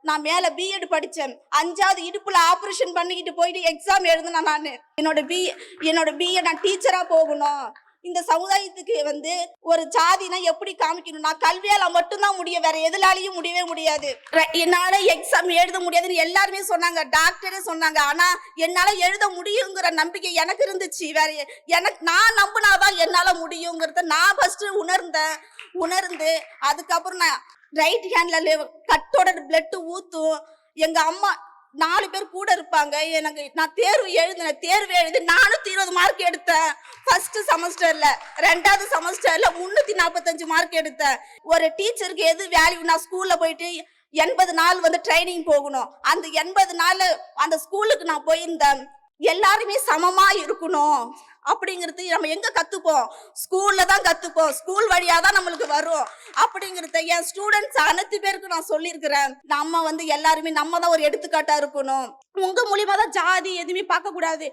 நான் மேல பிஎட் படிச்சேன். 5வது இடுப்புல ஆபரேஷன் பண்ணிக்கிட்டு போயிட்டு எக்ஸாம் எழுதுனேன் நானு. என்னோட பிஏ நான் டீச்சரா போகணும். இந்த சமுதாயத்துக்கு ஒரு ஜாதினா எப்படி காமிக்கணும்? நான் கல்வியால மட்டும்தான் முடியும், வேற எதுலாலையும் முடியவே முடியாது. என்னால எக்ஸாம் எழுத முடியாதுன்னு எல்லாருமே சொன்னாங்க, டாக்டரே சொன்னாங்க. ஆனா என்னால எழுத முடியுங்கிற நம்பிக்கை எனக்கு இருந்துச்சு. நான் நம்பினாதான் என்னால முடியுங்கிறத நான் ஃபர்ஸ்ட் உணர்ந்து அதுக்கப்புறம் நான் ரைட் ஹேண்ட்ல கட்டோட பிளட் ஊத்தும். எங்க அம்மா 4 பேர் கூட இருப்பாங்க. நான் தேர்வு எழுதி 420 மார்க் எடுத்தேன் ஃபர்ஸ்ட் செமஸ்டர்ல. 2வது செமஸ்டர்ல 345 மார்க் எடுத்தேன். ஒரு டீச்சருக்கு எது வேல்யூ? நான் ஸ்கூல்ல போயிட்டு 80 நாள் ட்ரைனிங் போகணும். அந்த 80 நாள் அந்த ஸ்கூலுக்கு நான் போயிருந்தேன். எல்லாருமே சமமா இருக்கணும் அப்படிங்கிறது நம்ம எங்க கத்துப்போம்? ஸ்கூல்ல தான் கத்துப்போம். ஸ்கூல் வழியா தான் நம்மளுக்கு வரும் அப்படிங்கறத என் ஸ்டூடெண்ட்ஸ் அனைத்து பேருக்கு நான் சொல்லியிருக்கிறேன். நம்ம எல்லாருமே நம்ம தான் ஒரு எடுத்துக்காட்டா இருக்கணும். உங்க மூலியமா தான் ஜாதி எதுவுமே பார்க்க கூடாது.